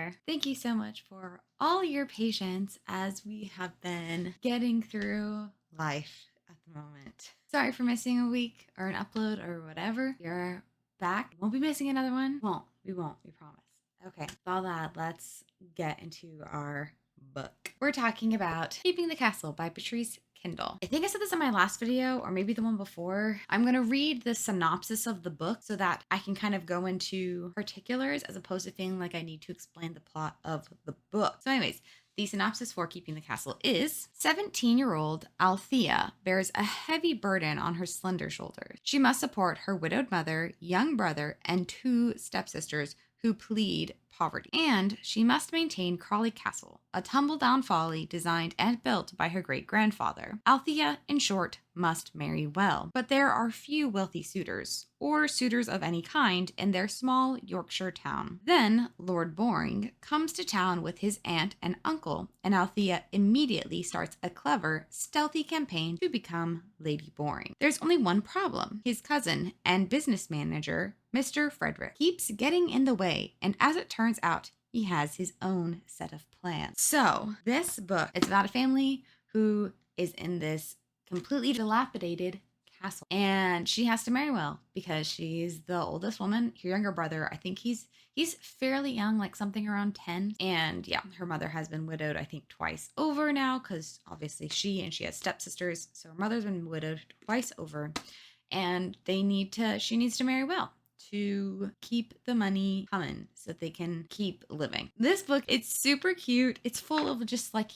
there. Thank you so much for all your patience as we have been getting through life at the moment. Sorry for missing a week or an upload or whatever. You're back. Won't be missing another one. We won't. We promise. Okay, with all that, let's get into our book. We're talking about Keeping the Castle by Patrica Kindl. I think I said this in my last video or maybe the one before. I'm going to read the synopsis of the book so that I can kind of go into particulars as opposed to feeling like I need to explain the plot of the book. So anyways, the synopsis for Keeping the Castle is 17-year-old Althea bears a heavy burden on her slender shoulders. She must support her widowed mother, young brother, and 2 stepsisters who plead poverty. And she must maintain Crawley Castle, a tumble-down folly designed and built by her great-grandfather. Althea, in short, must marry well. But there are few wealthy suitors, or suitors of any kind, in their small Yorkshire town. Then Lord Boring comes to town with his aunt and uncle, and Althea immediately starts a clever, stealthy campaign to become Lady Boring. There's only one problem. His cousin and business manager, Mr. Frederick, keeps getting in the way, and as it turns out, he has his own set of plans. So this book, it's about a family who is in this completely dilapidated castle, and she has to marry well because she's the oldest woman. Her younger brother, I think he's fairly young, like something around 10. And yeah, her mother has been widowed, I think, twice over now because obviously she has stepsisters. So her mother's been widowed twice over, and she needs to marry well to keep the money coming so that they can keep living. This book, it's super cute. It's full of just like,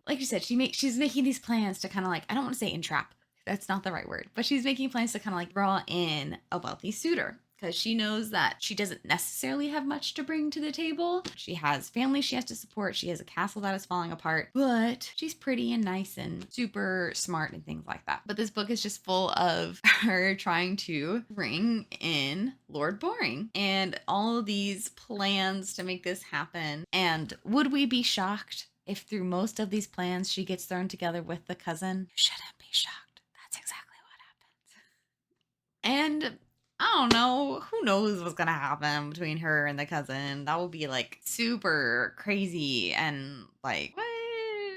like you said, she's making these plans to kind of like, I don't want to say entrap. That's not the right word, but she's making plans to kind of like draw in a wealthy suitor because she knows that she doesn't necessarily have much to bring to the table. She has family she has to support. She has a castle that is falling apart, but she's pretty and nice and super smart and things like that. But this book is just full of her trying to bring in Lord Boring and all of these plans to make this happen. And would we be shocked if through most of these plans she gets thrown together with the cousin? You shouldn't be shocked. That's exactly what happens. And I don't know. Who knows what's going to happen between her and the cousin? That would be like super crazy. And like, what?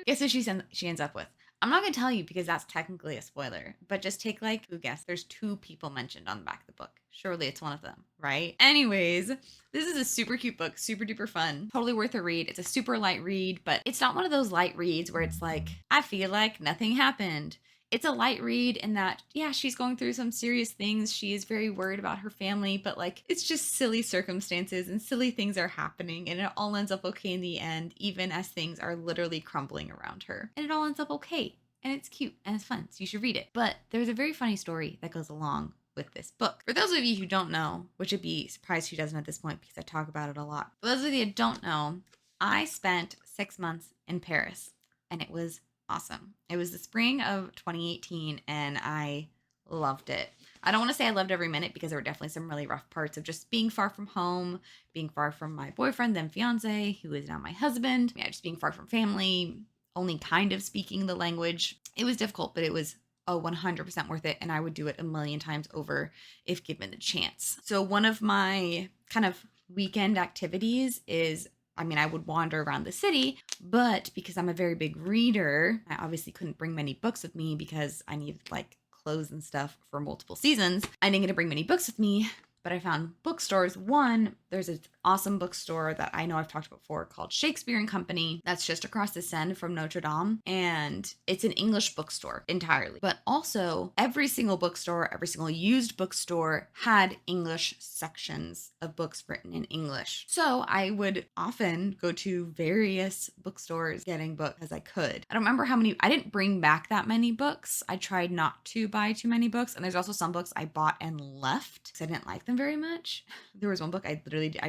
Guess who she ends up with? I'm not going to tell you because that's technically a spoiler, but just take like, who guess? There's 2 people mentioned on the back of the book. Surely it's one of them, right? Anyways, this is a super cute book, super duper fun, totally worth a read. It's a super light read, but it's not one of those light reads where it's like, I feel like nothing happened. It's a light read in that, yeah, she's going through some serious things. She is very worried about her family, but like, it's just silly circumstances and silly things are happening, and it all ends up okay in the end, even as things are literally crumbling around her. And it all ends up okay. And it's cute and it's fun, so you should read it. But there's a very funny story that goes along with this book. For those of you who don't know, which would be surprised who doesn't at this point because I talk about it a lot. For those of you who don't know, I spent 6 months in Paris, and it was awesome. It was the spring of 2018, and I loved it. I don't want to say I loved every minute because there were definitely some really rough parts of just being far from home, being far from my boyfriend, then fiance, who is now my husband. Yeah, just being far from family, only kind of speaking the language. It was difficult, but it was 100% worth it, and I would do it a million times over if given the chance. So one of my kind of weekend activities is, I would wander around the city, but because I'm a very big reader, I obviously couldn't bring many books with me because I needed like clothes and stuff for multiple seasons. I didn't get to bring many books with me, but I found bookstores. One, there's an awesome bookstore that I know I've talked about before called Shakespeare and Company. That's just across the Seine from Notre Dame. And it's an English bookstore entirely. But also every single bookstore, every single used bookstore had English sections of books written in English. So I would often go to various bookstores getting books as I could. I don't remember how many, I didn't bring back that many books. I tried not to buy too many books. And there's also some books I bought and left because I didn't like them very much. There was one book I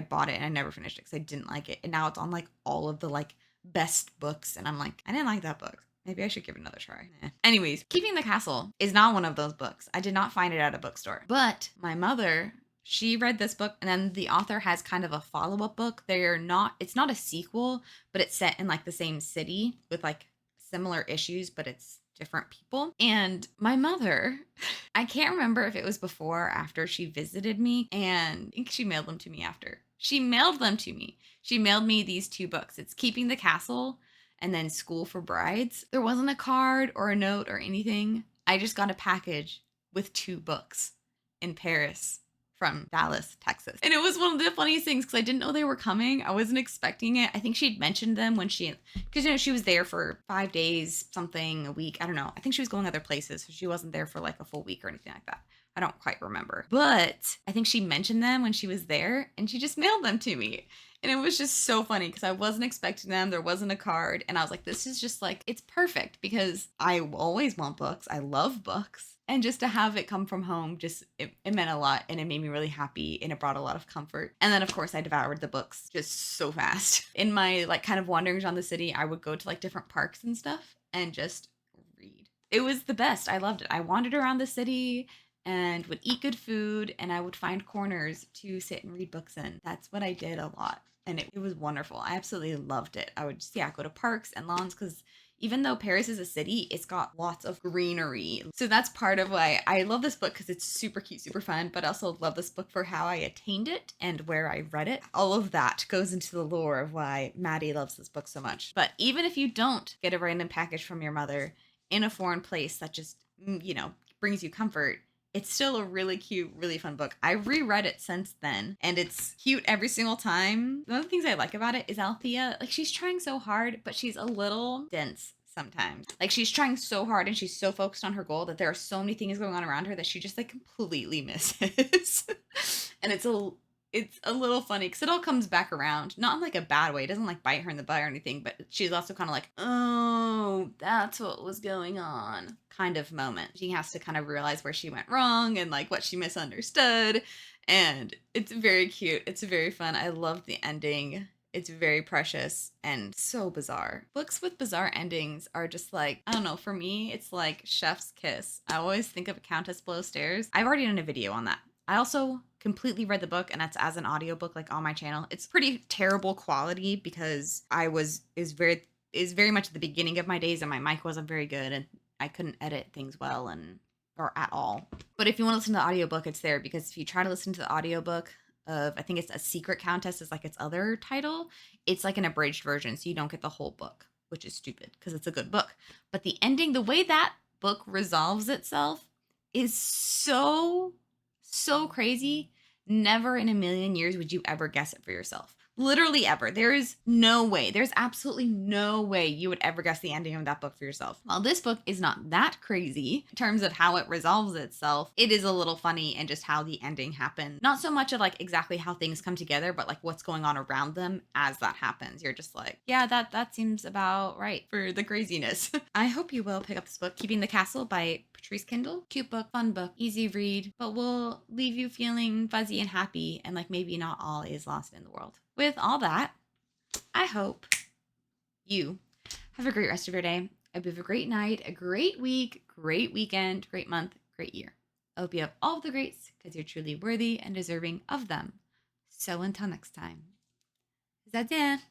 bought it and I never finished it because I didn't like it. And now it's on like all of the like best books. And I'm like, I didn't like that book. Maybe I should give it another try. Anyways, Keeping the Castle is not one of those books. I did not find it at a bookstore. But my mother, she read this book, and then the author has kind of a follow-up book. It's not a sequel, but it's set in like the same city with like similar issues, but it's different people. And my mother, I can't remember if it was before or after she visited me, and I think she mailed them to me after She mailed them to me. She mailed me these 2 books. It's Keeping the Castle and then School for Brides. There wasn't a card or a note or anything. I just got a package with 2 books in Paris from Dallas, Texas. And it was one of the funniest things because I didn't know they were coming. I wasn't expecting it. I think she'd mentioned them when because she was there for 5 days, something, a week. I don't know. I think she was going other places, so she wasn't there for like a full week or anything like that. I don't quite remember. But I think she mentioned them when she was there and she just mailed them to me. And it was just so funny because I wasn't expecting them. There wasn't a card. And I was like, this is just like, it's perfect because I always want books. I love books. And just to have it come from home, it meant a lot. And it made me really happy. And it brought a lot of comfort. And then, of course, I devoured the books just so fast. In my like kind of wanderings around the city, I would go to like different parks and stuff and just read. It was the best. I loved it. I wandered around the city and would eat good food, and I would find corners to sit and read books in. That's what I did a lot, and it was wonderful. I absolutely loved it. I would just, go to parks and lawns because even though Paris is a city, it's got lots of greenery. So that's part of why I love this book because it's super cute, super fun, but I also love this book for how I attained it and where I read it. All of that goes into the lore of why Maddie loves this book so much. But even if you don't get a random package from your mother in a foreign place that just, brings you comfort, it's still a really cute, really fun book. I've reread it since then, and it's cute every single time. One of the things I like about it is Althea, like, she's trying so hard, but she's a little dense sometimes. Like, she's trying so hard, and she's so focused on her goal that there are so many things going on around her that she just, like, completely misses. And it's a little funny because it all comes back around. Not in like a bad way. It doesn't like bite her in the butt or anything, but she's also kind of like, oh, that's what was going on kind of moment. She has to kind of realize where she went wrong and like what she misunderstood. And it's very cute. It's very fun. I love the ending. It's very precious and so bizarre. Books with bizarre endings are just like, I don't know, for me, it's like chef's kiss. I always think of Countess Below Stairs. I've already done a video on that. I also completely read the book, and that's as an audiobook, like on my channel. It's pretty terrible quality because is very much at the beginning of my days and my mic wasn't very good and I couldn't edit things well or at all. But if you want to listen to the audiobook, it's there because if you try to listen to the audiobook of, I think it's A Secret Countess is like its other title, it's like an abridged version, so you don't get the whole book, which is stupid because it's a good book. But the ending, the way that book resolves itself is so crazy. Never in a million years would you ever guess it for yourself. Literally ever. There is no way. There's absolutely no way you would ever guess the ending of that book for yourself. While this book is not that crazy in terms of how it resolves itself, it is a little funny and just how the ending happened. Not so much of like exactly how things come together, but like what's going on around them as that happens. You're just like, yeah, that seems about right for the craziness. I hope you will pick up this book, Keeping the Castle by Patrica Kindl. Cute book, fun book, easy read, but will leave you feeling fuzzy and happy and like maybe not all is lost in the world. With all that, I hope you have a great rest of your day. I hope you have a great night, a great week, great weekend, great month, great year. I hope you have all the greats because you're truly worthy and deserving of them. So until next time, that's it.